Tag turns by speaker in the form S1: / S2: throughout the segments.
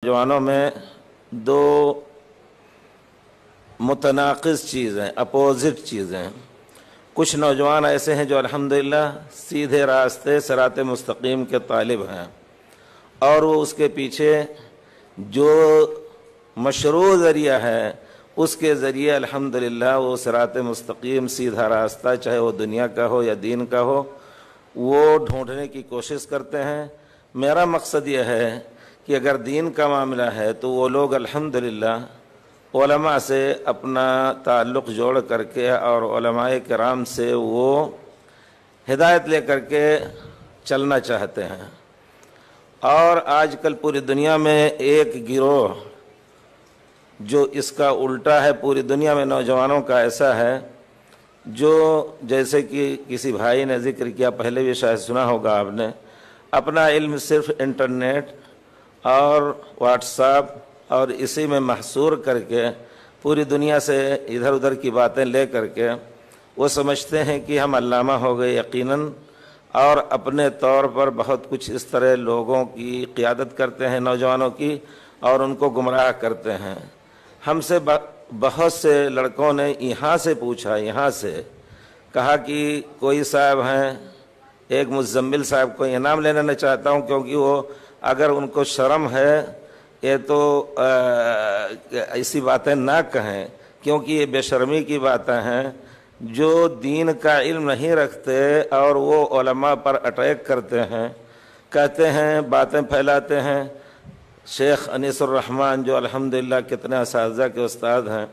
S1: نوجوانوں میں دو متناقض چیزیں، اپوزٹ چیزیں۔ کچھ نوجوان ایسے ہیں جو الحمدللہ سیدھے راستے صراط مستقیم کے طالب ہیں، اور وہ اس کے پیچھے جو مشروع ذریعہ ہے اس کے ذریعے الحمدللہ وہ صراط مستقیم سیدھا راستہ، چاہے وہ دنیا کا ہو یا دین کا ہو، وہ ڈھونڈنے کی کوشش کرتے ہیں۔ میرا مقصد یہ ہے کہ اگر دین کا معاملہ ہے تو وہ لوگ الحمدللہ علماء سے اپنا تعلق جوڑ کر کے اور علماء کرام سے وہ ہدایت لے کر کے چلنا چاہتے ہیں۔ اور آج کل پوری دنیا میں ایک گروہ جو اس کا الٹا ہے، پوری دنیا میں نوجوانوں کا ایسا ہے جو، جیسے کہ کسی بھائی نے ذکر کیا، پہلے بھی شاید سنا ہوگا آپ نے، اپنا علم صرف انٹرنیٹ اور واٹس ایپ اور اسی میں محصور کر کے پوری دنیا سے ادھر ادھر کی باتیں لے کر کے وہ سمجھتے ہیں کہ ہم علامہ ہو گئے یقیناً، اور اپنے طور پر بہت کچھ اس طرح لوگوں کی قیادت کرتے ہیں، نوجوانوں کی، اور ان کو گمراہ کرتے ہیں۔ ہم سے بہت سے لڑکوں نے یہاں سے پوچھا، یہاں سے کہا کہ کوئی صاحب ہیں، ایک مزمل صاحب کو یہ نام لینا نہ چاہتا ہوں کیونکہ وہ اگر ان کو شرم ہے یہ تو ایسی باتیں نہ کہیں، کیونکہ یہ بے شرمی کی باتیں ہیں۔ جو دین کا علم نہیں رکھتے اور وہ علماء پر اٹیک کرتے ہیں، کہتے ہیں، باتیں پھیلاتے ہیں۔ شیخ انیس الرحمن جو الحمدللہ کتنے اساتذہ کے استاد ہیں،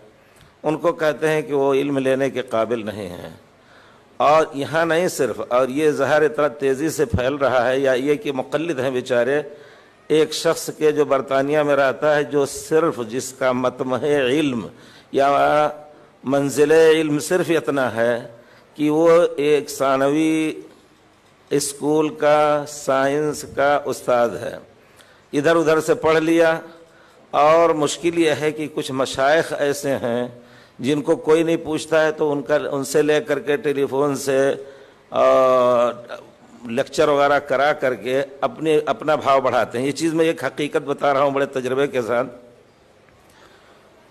S1: ان کو کہتے ہیں کہ وہ علم لینے کے قابل نہیں ہیں۔ اور یہاں نہیں صرف، اور یہ ظاہر اتنا تیزی سے پھیل رہا ہے، یا یہ کہ مقلد ہیں بیچارے، ایک شخص کے جو برطانیہ میں رہتا ہے، جو صرف جس کا مطمح علم یا منزل علم صرف اتنا ہے کہ وہ ایک ثانوی اسکول کا سائنس کا استاد ہے، ادھر ادھر سے پڑھ لیا۔ اور مشکل یہ ہے کہ کچھ مشائخ ایسے ہیں جن کو کوئی نہیں پوچھتا ہے، تو ان سے لے کر کے ٹیلی فون سے لیکچر وغیرہ کرا کر کے اپنا بھاؤ بڑھاتے ہیں۔ یہ چیز میں ایک حقیقت بتا رہا ہوں بڑے تجربے کے ساتھ۔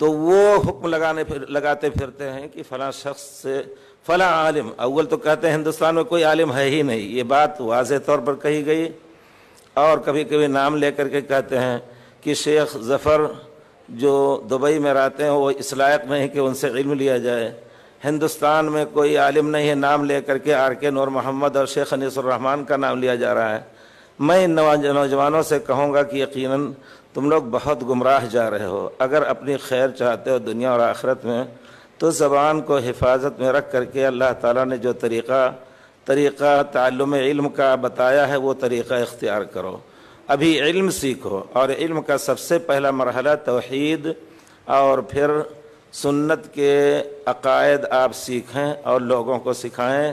S1: تو وہ حکم لگاتے پھرتے ہیں کہ فلاں شخص سے فلاں عالم، اول تو کہتے ہیں ہندوستان میں کوئی عالم ہے ہی نہیں، یہ بات واضح طور پر کہی گئی، اور کبھی کبھی نام لے کر کے کہتے ہیں کہ شیخ ظفر جو دبئی میں رہتے ہیں وہ اس لائق نہیں کہ ان سے علم لیا جائے، ہندوستان میں کوئی عالم نہیں ہے، نام لے کر کے آر کے نور محمد اور شیخ انیس الرحمن کا نام لیا جا رہا ہے۔ میں ان نوجوانوں سے کہوں گا کہ یقیناً تم لوگ بہت گمراہ جا رہے ہو۔ اگر اپنی خیر چاہتے ہو دنیا اور آخرت میں، تو زبان کو حفاظت میں رکھ کر کے اللہ تعالیٰ نے جو طریقہ تعلم علم کا بتایا ہے وہ طریقہ اختیار کرو۔ ابھی علم سیکھو، اور علم کا سب سے پہلا مرحلہ توحید اور پھر سنت کے عقائد آپ سیکھیں اور لوگوں کو سکھائیں،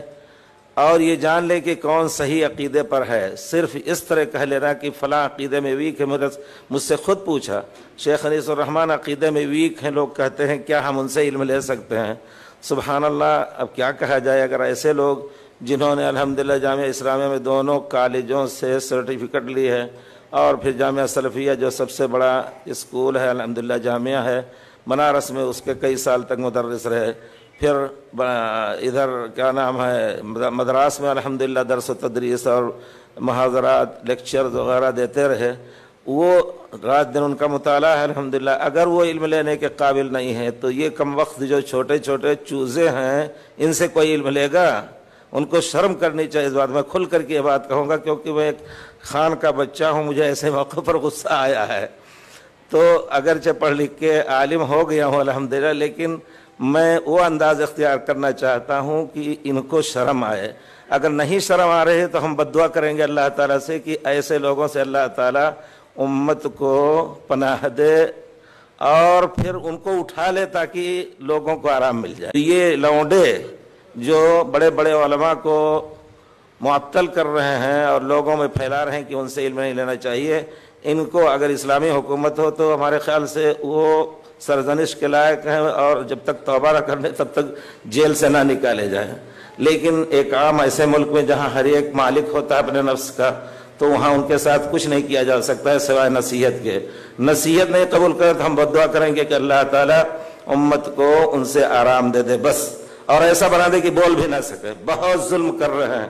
S1: اور یہ جان لیں کہ کون صحیح عقیدے پر ہے۔ صرف اس طرح کہہ لینا کہ فلاں عقیدے میں ویک ہے، مجھ سے خود پوچھا، شیخ انیس الرحمن عقیدے میں ویک ہیں، لوگ کہتے ہیں کیا ہم ان سے علم لے سکتے ہیں؟ سبحان اللہ، اب کیا کہا جائے اگر ایسے لوگ جنہوں نے الحمدللہ جامعہ اسلامیہ میں دونوں کالجوں سے سرٹیفکیٹ لی ہے، اور پھر جامعہ سلفیہ جو سب سے بڑا اسکول ہے الحمدللہ جامعہ ہے بنارس میں، اس کے کئی سال تک مدرس رہے، پھر ادھر کیا نام ہے مدراس میں الحمدللہ درس و تدریس اور محاضرات لیکچرز وغیرہ دیتے رہے، وہ رات دن ان کا مطالعہ ہے الحمدللہ۔ اگر وہ علم لینے کے قابل نہیں ہے تو یہ کم وقت جو چھوٹے چھوٹے چوزے ہیں، ان سے کوئی علم لے گا؟ ان کو شرم کرنی چاہیے اس بات میں کھل کر کے یہ بات کہوں گا، کیونکہ میں ایک خان کا بچہ ہوں، مجھے ایسے موقع پر غصہ آیا ہے۔ تو اگرچہ پڑھ لکھ کے عالم ہو گیا ہوں الحمدللہ، لیکن میں وہ انداز اختیار کرنا چاہتا ہوں کہ ان کو شرم آئے۔ اگر نہیں شرم آ رہے تو ہم بد دعا کریں گے اللہ تعالیٰ سے کہ ایسے لوگوں سے اللہ تعالیٰ امت کو پناہ دے اور پھر ان کو اٹھا لے تاکہ لوگوں کو آرام مل جائے۔ یہ لونڈے جو بڑے بڑے علماء کو معطل کر رہے ہیں اور لوگوں میں پھیلا رہے ہیں کہ ان سے علم نہیں لینا چاہیے، ان کو اگر اسلامی حکومت ہو تو ہمارے خیال سے وہ سرزنش کے لائق ہیں، اور جب تک توبہ نہ کرنے تب تک جیل سے نہ نکالے جائیں۔ لیکن ایک عام ایسے ملک میں جہاں ہر ایک مالک ہوتا ہے اپنے نفس کا، تو وہاں ان کے ساتھ کچھ نہیں کیا جا سکتا ہے سوائے نصیحت کے. نصیحت نہیں قبول کرے تو ہم بد دعا کریں گے کہ اللہ تعالیٰ امت کو ان سے آرام دے دے بس، اور ایسا بنا دے کہ بول بھی نہ سکے. بہت ظلم کر رہے ہیں.